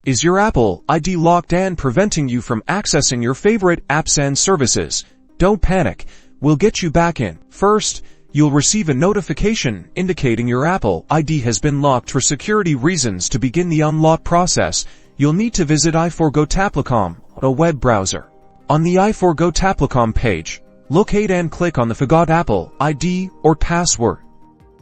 Is your Apple ID locked and preventing you from accessing your favorite apps and services? Don't panic, we'll get you back in. First, you'll receive a notification indicating your Apple ID has been locked. For security reasons, to begin the unlock process, you'll need to visit i4GoTaplicom, a web browser. On the i4GoTaplicom page, locate and click on the Forgot Apple ID or password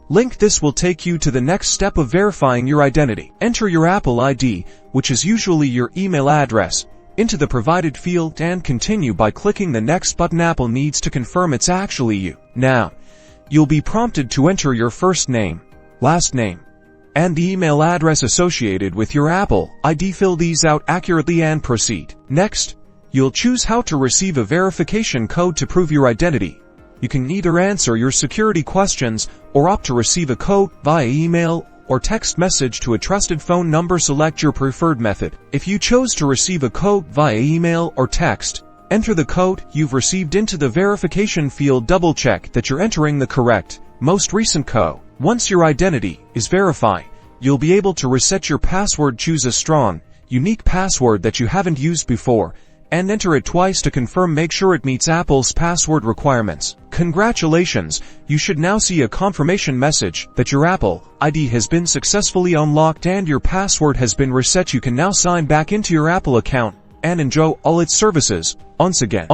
link. This will take you to the next step of verifying your identity. Enter your Apple ID, which is usually your email address, into the provided field and continue by clicking the next button. Apple needs to confirm it's actually you. Now, you'll be prompted to enter your first name, last name, and the email address associated with your Apple ID. Fill these out accurately and proceed. Next, you'll choose how to receive a verification code to prove your identity. You can either answer your security questions or opt to receive a code via email or text message to a trusted phone number. Select your preferred method. If you chose to receive a code via email or text, enter the code you've received into the verification field. Double check that you're entering the correct, most recent code. Once your identity is verified, you'll be able to reset your password. Choose a strong, unique password that you haven't used before and enter it twice to confirm. Make sure it meets Apple's password requirements. Congratulations, you should now see a confirmation message that your Apple ID has been successfully unlocked and your password has been reset. You can now sign back into your Apple account and enjoy all its services once again.